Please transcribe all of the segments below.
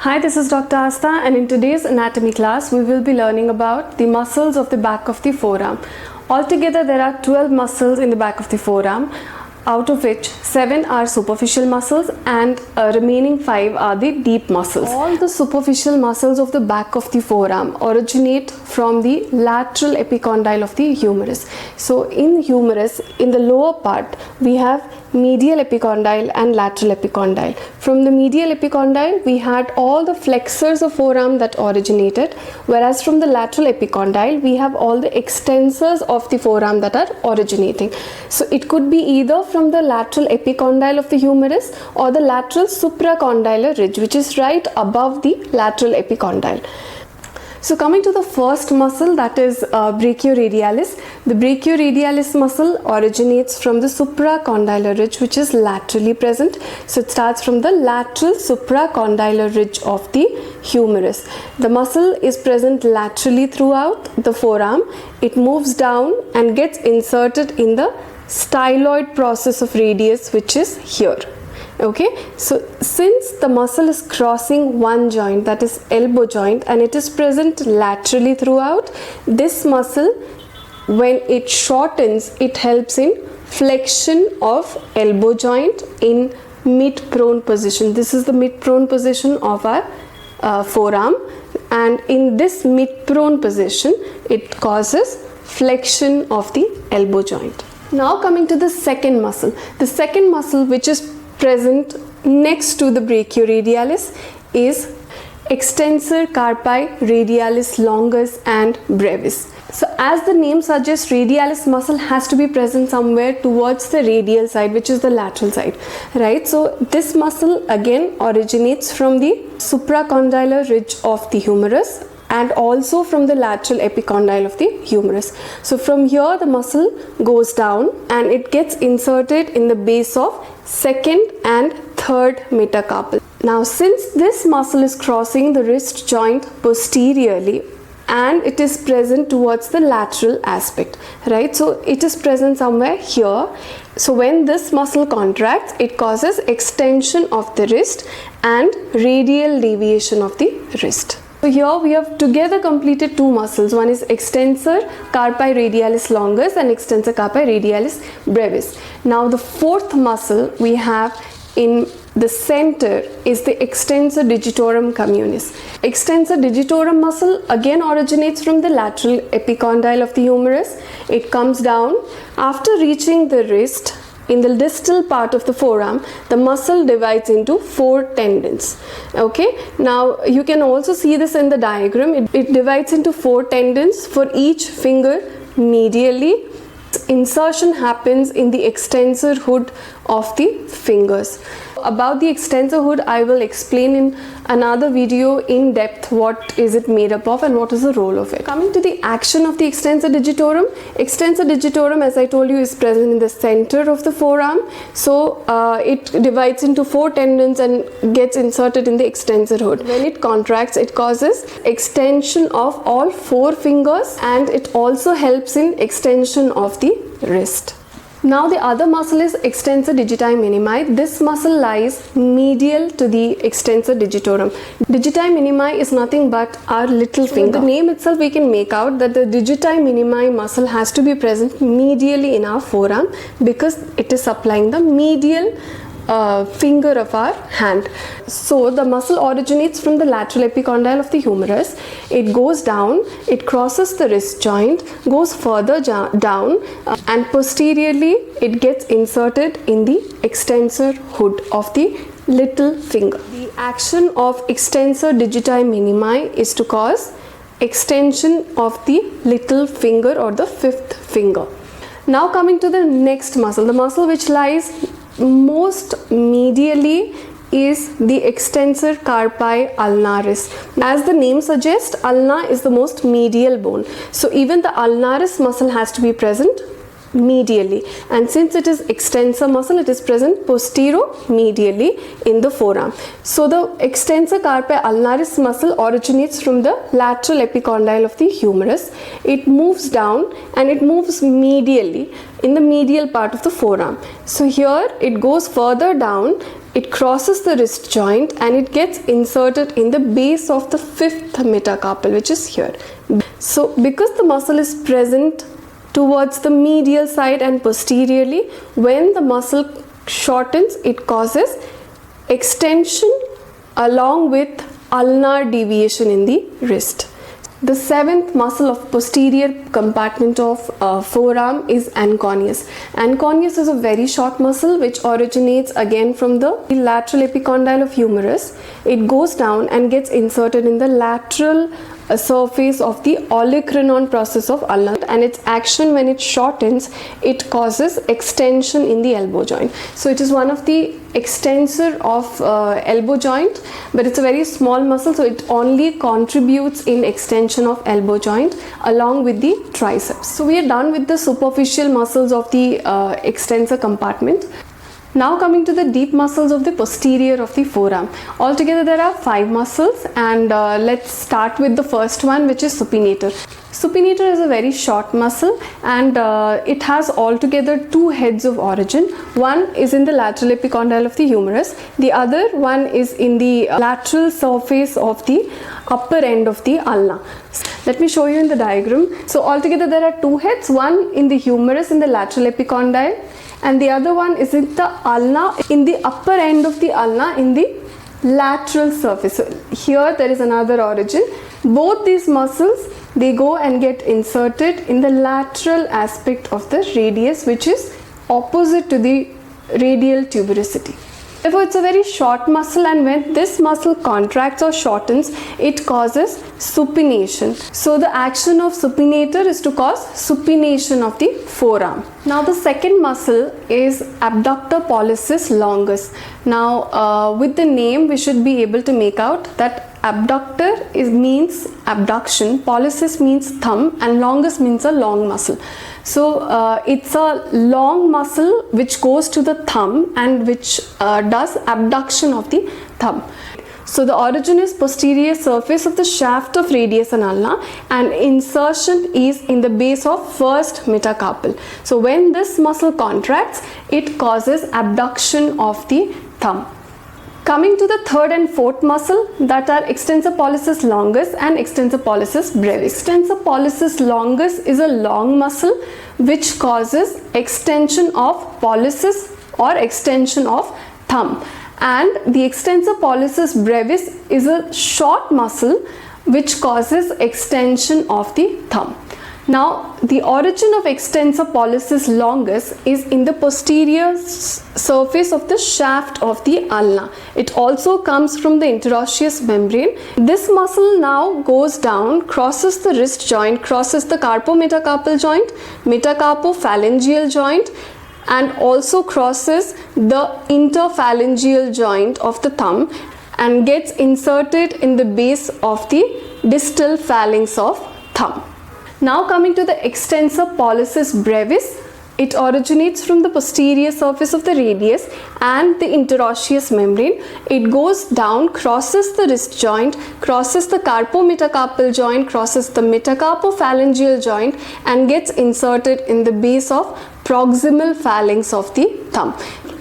Hi, this is Dr. Asta, and in today's anatomy class we will be learning about the muscles of the back of the forearm. Altogether there are 12 muscles in the back of the forearm, out of which 7 are superficial muscles and remaining 5 are the deep muscles. All the superficial muscles of the back of the forearm originate from the lateral epicondyle of the humerus. So in humerus, in the lower part, we have medial epicondyle and lateral epicondyle. From the medial epicondyle, we had all the flexors of forearm that originated, whereas from the lateral epicondyle, we have all the extensors of the forearm that are originating. So it could be either from the lateral epicondyle of the humerus or the lateral supracondylar ridge, which is right above the lateral epicondyle. So coming to the first muscle, that is brachioradialis. The brachioradialis muscle originates from the supracondylar ridge, which is laterally present. So it starts from the lateral supracondylar ridge of the humerus. The muscle is present laterally throughout the forearm. It moves down and gets inserted in the styloid process of radius, which is here. Okay, so since the muscle is crossing one joint, that is elbow joint, and it is present laterally throughout, this muscle, when it shortens, it helps in flexion of elbow joint in mid-prone position. This is the mid-prone position of our forearm, and in this mid-prone position, it causes flexion of the elbow joint. Now coming to the second muscle. The second muscle, which is present next to the brachioradialis, is extensor carpi radialis longus and brevis. So as the name suggests, radialis muscle has to be present somewhere towards the radial side, which is the lateral side, right? So this muscle again originates from the supracondylar ridge of the humerus and also from the lateral epicondyle of the humerus. So from here the muscle goes down and it gets inserted in the base of second and third metacarpal. Now since this muscle is crossing the wrist joint posteriorly and it is present towards the lateral aspect, right? So it is present somewhere here. So when this muscle contracts, it causes extension of the wrist and radial deviation of the wrist. So here we have together completed two muscles. One is extensor carpi radialis longus and extensor carpi radialis brevis. Now the fourth muscle we have in the center is the extensor digitorum communis. Extensor digitorum muscle again originates from the lateral epicondyle of the humerus. It comes down. After reaching the wrist, in the distal part of the forearm, the muscle divides into 4 tendons. Okay, now you can also see this in the diagram. It divides into 4 tendons for each finger medially. Insertion happens in the extensor hood of the fingers. About the extensor hood, I will explain in another video in depth what is it made up of and what is the role of it. Coming to the action of the extensor digitorum. Extensor digitorum, as I told you, is present in the center of the forearm. So it divides into 4 tendons and gets inserted in the extensor hood. When it contracts, it causes extension of all 4 fingers and it also helps in extension of the wrist. Now the other muscle is extensor digiti minimi. This muscle lies medial to the extensor digitorum. Digiti minimi is nothing but our little finger. With the name itself we can make out that the digiti minimi muscle has to be present medially in our forearm because it is supplying the medial finger of our hand. So the muscle originates from the lateral epicondyle of the humerus. It goes down, it crosses the wrist joint, goes further down and posteriorly it gets inserted in the extensor hood of the little finger. The action of extensor digiti minimi is to cause extension of the little finger or the 5th finger. Now coming to the next muscle, the muscle which lies most medially is the extensor carpi ulnaris. As the name suggests, ulna is the most medial bone. So even the ulnaris muscle has to be present medially, and since it is extensor muscle, it is present posterior-medially in the forearm. So the extensor carpi ulnaris muscle originates from the lateral epicondyle of the humerus. It moves down and it moves medially in the medial part of the forearm. So here it goes further down, it crosses the wrist joint and it gets inserted in the base of the fifth metacarpal, which is here. So because the muscle is present towards the medial side and posteriorly, when the muscle shortens, it causes extension along with ulnar deviation in the wrist. The seventh muscle of posterior compartment of forearm is anconeus. Anconeus is a very short muscle which originates again from the lateral epicondyle of humerus. It goes down and gets inserted in the lateral surface of the olecranon process of ulna, and its action when it shortens, it causes extension in the elbow joint. So it is one of the extensor of elbow joint, but it's a very small muscle, so it only contributes in extension of elbow joint along with the triceps. So we are done with the superficial muscles of the extensor compartment. Now coming to the deep muscles of the posterior of the forearm. Altogether there are 5 muscles, and let's start with the first one, which is supinator. Supinator is a very short muscle, and it has altogether 2 heads of origin. One is in the lateral epicondyle of the humerus, the other one is in the lateral surface of the upper end of the ulna. Let me show you in the diagram. So altogether there are 2 heads, one in the humerus in the lateral epicondyle, and the other one is in the ulna, in the upper end of the ulna in the lateral surface. So here there is another origin. Both these muscles, they go and get inserted in the lateral aspect of the radius, which is opposite to the radial tuberosity. Therefore, it's a very short muscle, and when this muscle contracts or shortens, it causes supination. So the action of supinator is to cause supination of the forearm. Now the second muscle is abductor pollicis longus. Now with the name we should be able to make out that abductor means abduction, pollicis means thumb, and longus means a long muscle. So it's a long muscle which goes to the thumb and which does abduction of the thumb. So the origin is posterior surface of the shaft of radius and ulna, and insertion is in the base of first metacarpal. So when this muscle contracts, it causes abduction of the thumb. Coming to the third and fourth muscle, that are extensor pollicis longus and extensor pollicis brevis. Extensor pollicis longus is a long muscle which causes extension of pollicis or extension of thumb, and the extensor pollicis brevis is a short muscle which causes extension of the thumb. Now the origin of extensor pollicis longus is in the posterior surface of the shaft of the ulna. It also comes from the interosseous membrane. This muscle now goes down, crosses the wrist joint, crosses the carpometacarpal joint, metacarpophalangeal joint, and also crosses the interphalangeal joint of the thumb and gets inserted in the base of the distal phalanx of thumb. Now coming to the extensor pollicis brevis, it originates from the posterior surface of the radius and the interosseous membrane. It goes down, crosses the wrist joint, crosses the carpometacarpal joint, crosses the metacarpophalangeal joint, and gets inserted in the base of proximal phalanx of the thumb.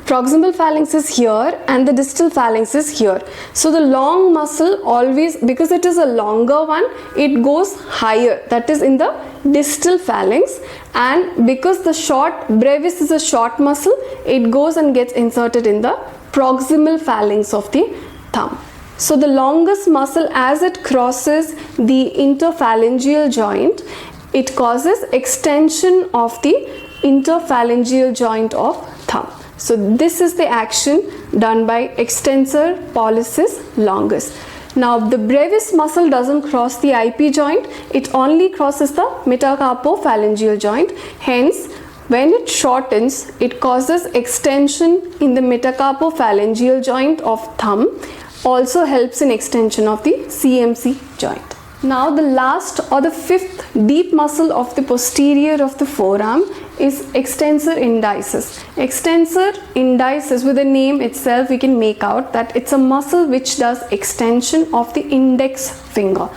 Proximal phalanx is here and the distal phalanx is here. So the long muscle always, because it is a longer one, it goes higher, that is in the distal phalanx, and because the short brevis is a short muscle, it goes and gets inserted in the proximal phalanx of the thumb. So the longest muscle, as it crosses the interphalangeal joint, it causes extension of the interphalangeal joint of thumb. So this is the action done by extensor pollicis longus. Now the brevis muscle doesn't cross the IP joint, it only crosses the metacarpophalangeal joint. Hence, when it shortens, it causes extension in the metacarpophalangeal joint of thumb, also helps in extension of the CMC joint. Now the last or the fifth deep muscle of the posterior of the forearm is extensor indicis. Extensor indicis, with the name itself we can make out that it's a muscle which does extension of the index finger.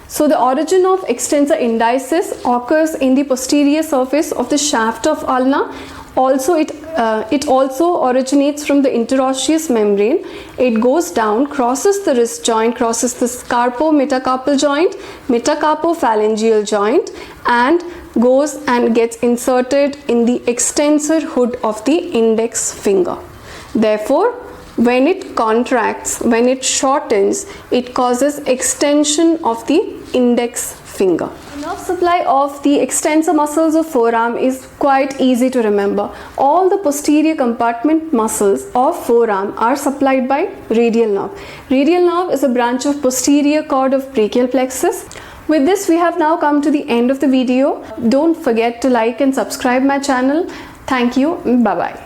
So the origin of extensor indicis occurs in the posterior surface of the shaft of ulna. Also, it also originates from the interosseous membrane. It goes down, crosses the wrist joint, crosses the carpo-metacarpal joint, metacarpophalangeal joint, and goes and gets inserted in the extensor hood of the index finger. Therefore, when it contracts, when it shortens, it causes extension of the index finger. The nerve supply of the extensor muscles of forearm is quite easy to remember. All the posterior compartment muscles of forearm are supplied by radial nerve. Radial nerve is a branch of posterior cord of brachial plexus. With this, we have now come to the end of the video. Don't forget to like and subscribe my channel. Thank you. Bye-bye.